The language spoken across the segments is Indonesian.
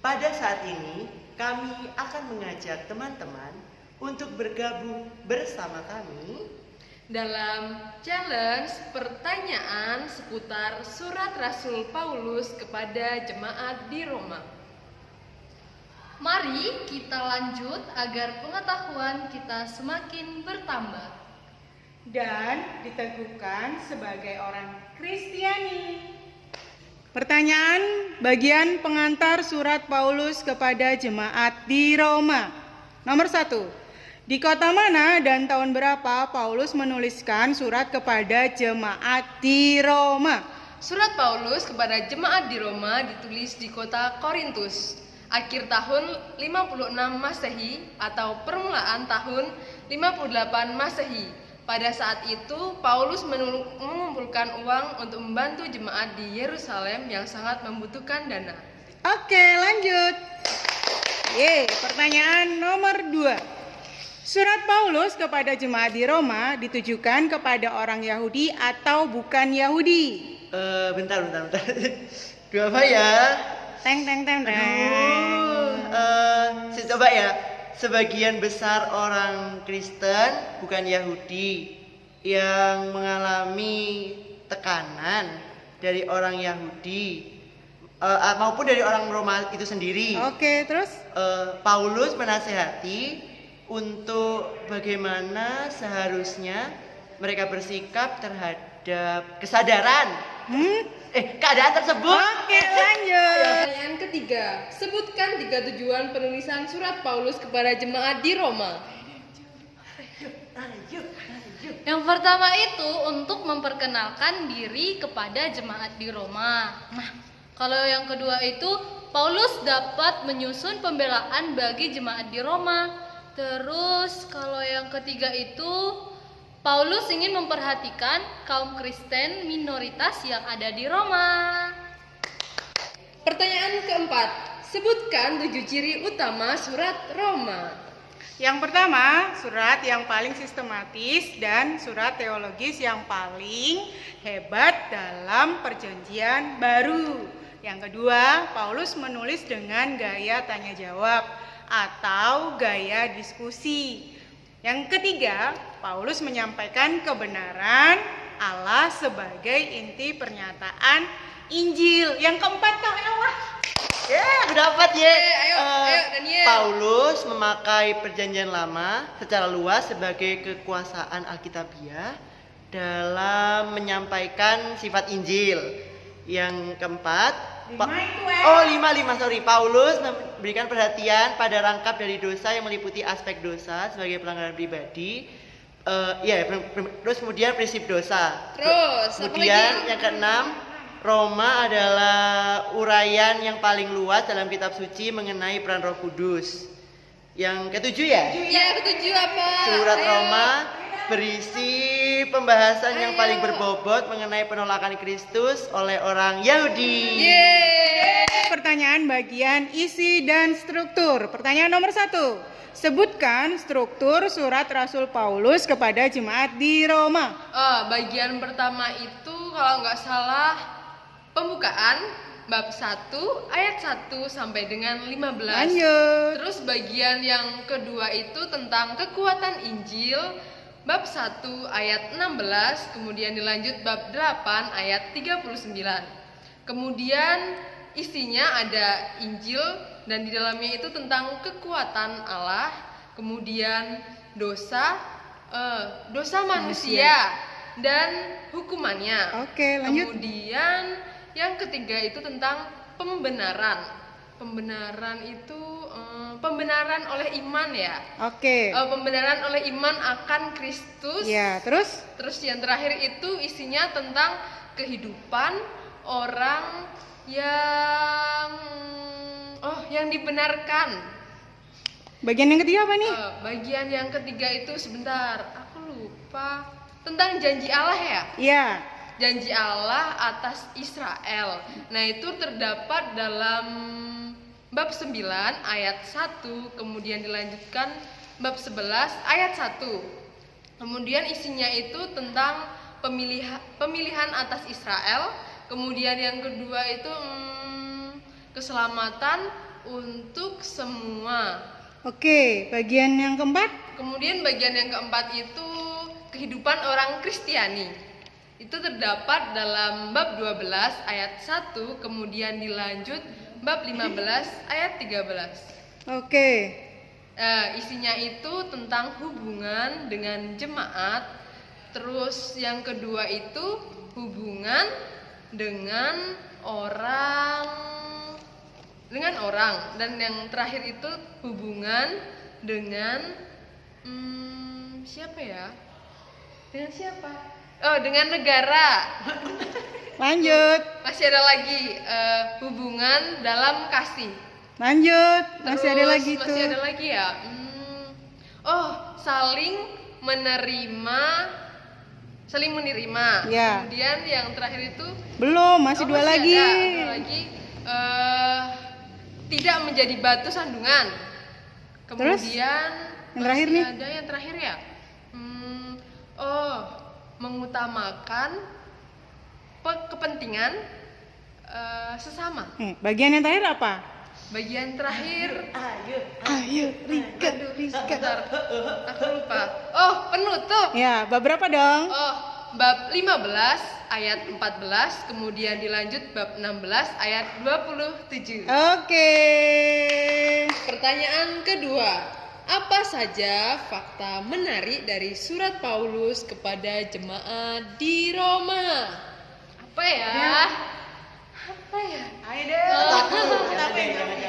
Pada saat ini, kami akan mengajak teman-teman untuk bergabung bersama kami dalam challenge pertanyaan seputar surat Rasul Paulus kepada jemaat di Roma. Mari kita lanjut agar pengetahuan kita semakin bertambah dan diteguhkan sebagai orang Kristiani. Pertanyaan bagian pengantar surat Paulus kepada jemaat di Roma. Nomor 1. Di kota mana dan tahun berapa Paulus menuliskan surat kepada jemaat di Roma? Surat Paulus kepada jemaat di Roma ditulis di kota Korintus, akhir tahun 56 Masehi atau permulaan tahun 58 Masehi. Pada saat itu, Paulus mengumpulkan uang untuk membantu jemaat di Yerusalem yang sangat membutuhkan dana. Oke, lanjut. Pertanyaan nomor 2. Surat Paulus kepada jemaat di Roma ditujukan kepada orang Yahudi atau bukan Yahudi? Bentar. Dua apa ya? Teng. Saya coba ya. Sebagian besar orang Kristen, bukan Yahudi, yang mengalami tekanan dari orang Yahudi maupun dari orang Roma itu sendiri. Oke, terus? Paulus menasehati untuk bagaimana seharusnya mereka bersikap terhadap kesadaran keadaan tersebut. Oke, lanjut. Pertanyaan ketiga, sebutkan 3 tujuan penulisan surat Paulus kepada jemaat di Roma. Yang pertama itu untuk memperkenalkan diri kepada jemaat di Roma. Nah, kalau yang kedua itu Paulus dapat menyusun pembelaan bagi jemaat di Roma. Terus kalau yang ketiga itu Paulus ingin memperhatikan kaum Kristen minoritas yang ada di Roma. Pertanyaan keempat, sebutkan 7 ciri utama surat Roma. Yang pertama, surat yang paling sistematis dan surat teologis yang paling hebat dalam perjanjian baru. Yang kedua, Paulus menulis dengan gaya tanya jawab atau gaya diskusi. Yang ketiga, Paulus menyampaikan kebenaran Allah sebagai inti pernyataan Injil. Yang keempat, Kak Ella. Dapat ya. Ayo, Daniel. Paulus memakai perjanjian lama secara luas sebagai kekuasaan Alkitabiah dalam menyampaikan sifat Injil. Yang keempat, Paulus memberikan perhatian pada rangkap dari dosa yang meliputi aspek dosa sebagai pelanggaran pribadi. Terus kemudian prinsip dosa. Kemudian yang keenam, Roma adalah uraian yang paling luas dalam kitab suci mengenai peran Roh Kudus. Yang ketujuh ya? Iya, ketujuh apa? Surat Roma berisi pembahasan yang paling berbobot mengenai penolakan Kristus oleh orang Yahudi. Pertanyaan bagian isi dan struktur. Pertanyaan nomor 1. Sebutkan struktur surat Rasul Paulus kepada jemaat di Roma. Bagian pertama itu kalau nggak salah pembukaan bab 1 ayat 1 sampai dengan 15. Lanjut. Terus bagian yang kedua itu tentang kekuatan Injil bab 1 ayat 16, kemudian dilanjut bab 8 ayat 39. Kemudian isinya ada Injil dan di dalamnya itu tentang kekuatan Allah, kemudian dosa manusia dan hukumannya. Oke, lanjut. Kemudian yang ketiga itu tentang pembenaran. Pembenaran itu pembenaran oleh iman ya. Oke. Pembenaran oleh iman akan Kristus. Ya, terus? Terus yang terakhir itu isinya tentang kehidupan orang yang dibenarkan. Bagian yang ketiga apa nih? Bagian yang ketiga itu sebentar, aku lupa. Tentang janji Allah ya? Iya. Janji Allah atas Israel. Nah, itu terdapat dalam bab 9 ayat 1, kemudian dilanjutkan bab 11 ayat 1. Kemudian isinya itu tentang pemilihan atas Israel. Kemudian yang kedua itu keselamatan untuk semua. Oke, bagian yang keempat? Kemudian bagian yang keempat itu kehidupan orang Kristiani. Itu terdapat dalam bab 12 ayat 1, kemudian dilanjut bab 15 ayat 13. Oke. Isinya itu tentang hubungan dengan jemaat. Terus yang kedua itu hubungan dengan orang, dan yang terakhir itu hubungan dengan siapa ya? Dengan siapa? Oh, dengan negara. Lanjut. Masih ada lagi hubungan dalam kasih. Lanjut. Masih ada Terus, lagi tuh. Masih ada lagi ya. Saling menerima. Ya. Kemudian yang terakhir itu Belum, masih dua lagi. ada dua lagi. Tidak menjadi batu sandungan. Terus? Kemudian Yang terakhir nih? ada yang terakhir ya. Mengutamakan kepentingan sesama. Bagian yang terakhir apa? Bagian terakhir, Ayo, Rika. sebentar, aku lupa. Penutup. Ya, bab berapa dong? Bab 15 ayat 14, kemudian dilanjut bab 16 ayat 27. Oke. Pertanyaan kedua, apa saja fakta menarik dari surat Paulus kepada jemaat di Roma? Apa ya? Apa ya? Ayo deh.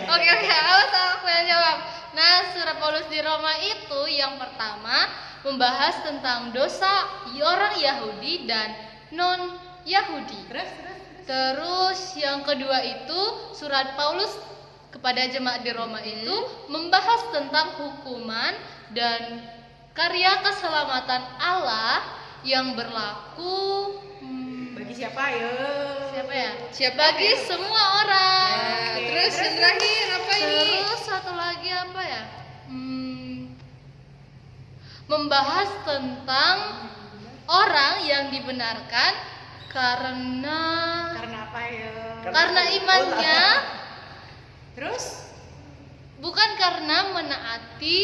Oke, awas aku yang jawab. Nah, surat Paulus di Roma itu yang pertama membahas tentang dosa orang Yahudi dan non Yahudi. Terus yang kedua itu surat Paulus kepada jemaat di Roma itu membahas tentang hukuman dan karya keselamatan Allah yang berlaku Bagi siapa ya? Siapa ya? Bagi semua orang. Terus yang terakhir apa ini? Terus satu lagi apa ya? Membahas tentang orang yang dibenarkan karena apa ya? karena imannya, Terus? bukan karena menaati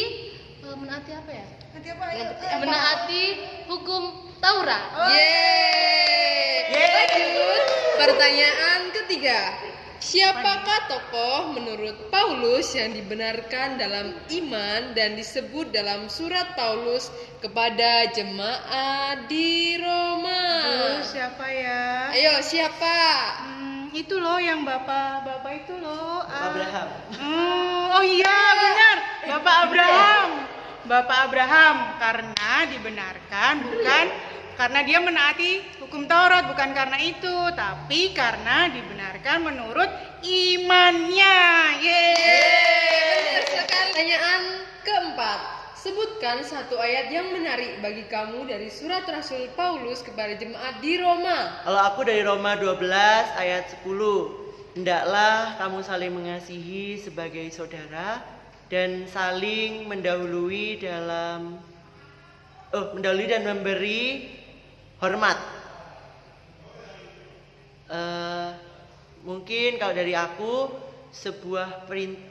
apa ya? Nanti apa ya? Menaati hukum Taurat. Yeay. Lanjut. Pertanyaan ketiga. Siapakah tokoh menurut Paulus yang dibenarkan dalam iman dan disebut dalam surat Paulus kepada jemaat di Roma? Siapa ya? Ayo, siapa? Itu loh yang bapak itu loh. Abraham. Oh iya benar, Bapak Abraham. Bapak Abraham karena dibenarkan bukan karena dia menaati hukum Taurat, bukan karena itu, tapi karena dibenarkan menurut imannya. Benar sekali. Pertanyaan keempat. Sebutkan satu ayat yang menarik bagi kamu dari surat Rasul Paulus kepada jemaat di Roma. Kalau aku dari Roma 12 ayat 10, hendaklah kamu saling mengasihi sebagai saudara dan saling mendahului dan memberi hormat. Mungkin kalau dari aku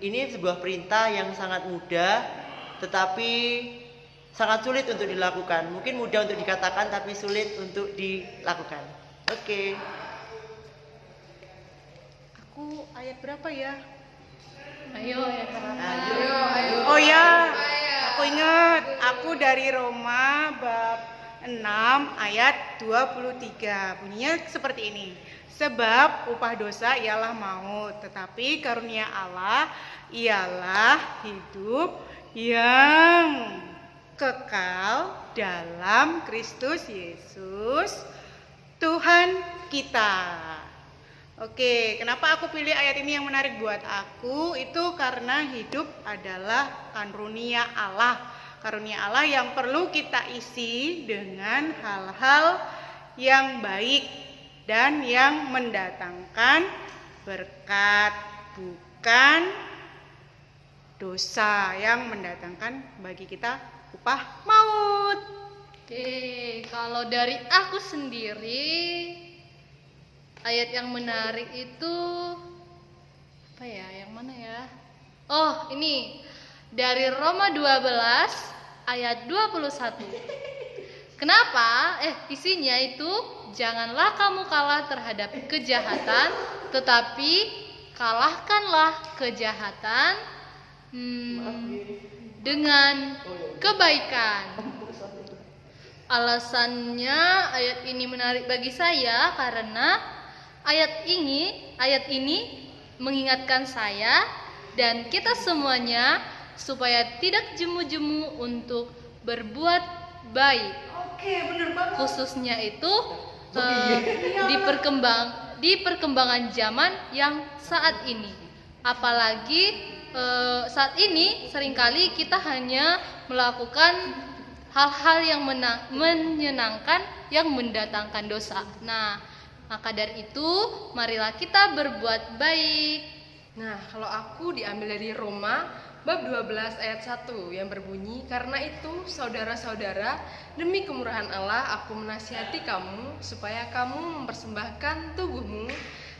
ini sebuah perintah yang sangat mudah tetapi sangat sulit untuk dilakukan. Mungkin mudah untuk dikatakan tapi sulit untuk dilakukan. Oke. Aku ayat berapa ya? Ayo ya. Oh ya, aku ingat. Aku dari Roma bab 6 ayat 23. Bunyinya seperti ini. Sebab upah dosa ialah maut, tetapi karunia Allah ialah hidup yang kekal dalam Kristus Yesus Tuhan kita. Oke, kenapa aku pilih ayat ini yang menarik buat aku? Itu karena hidup adalah karunia Allah. Karunia Allah yang perlu kita isi dengan hal-hal yang baik dan yang mendatangkan berkat, bukan dosa yang mendatangkan bagi kita upah maut. Oke, kalau dari aku sendiri ayat yang menarik itu apa ya? Yang mana ya? Oh, ini dari Roma 12 ayat 21. Kenapa? Isinya itu janganlah kamu kalah terhadap kejahatan, tetapi kalahkanlah kejahatan dengan kebaikan. Alasannya ayat ini menarik bagi saya karena ayat ini mengingatkan saya dan kita semuanya supaya tidak jemu-jemu untuk berbuat baik. Oke, bener banget. Khususnya itu di perkembangan zaman yang saat ini. Apalagi saat ini seringkali kita hanya melakukan hal-hal yang menyenangkan yang mendatangkan dosa. Nah, maka dari itu marilah kita berbuat baik. Nah, kalau aku diambil dari Roma bab 12 ayat 1 yang berbunyi, karena itu saudara-saudara, demi kemurahan Allah aku menasihati kamu supaya kamu mempersembahkan tubuhmu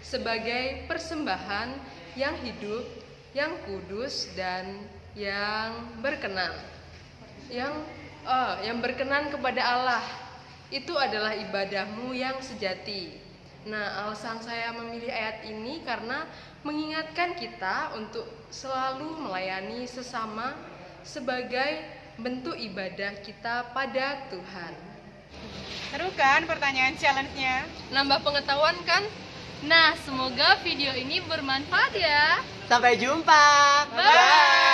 sebagai persembahan yang hidup, yang kudus dan yang berkenan. Yang berkenan kepada Allah. Itu adalah ibadahmu yang sejati. Nah, alasan saya memilih ayat ini karena mengingatkan kita untuk selalu melayani sesama sebagai bentuk ibadah kita pada Tuhan. Seru kan pertanyaan challenge-nya? Nambah pengetahuan kan? Nah, semoga video ini bermanfaat ya. Sampai jumpa. Bye.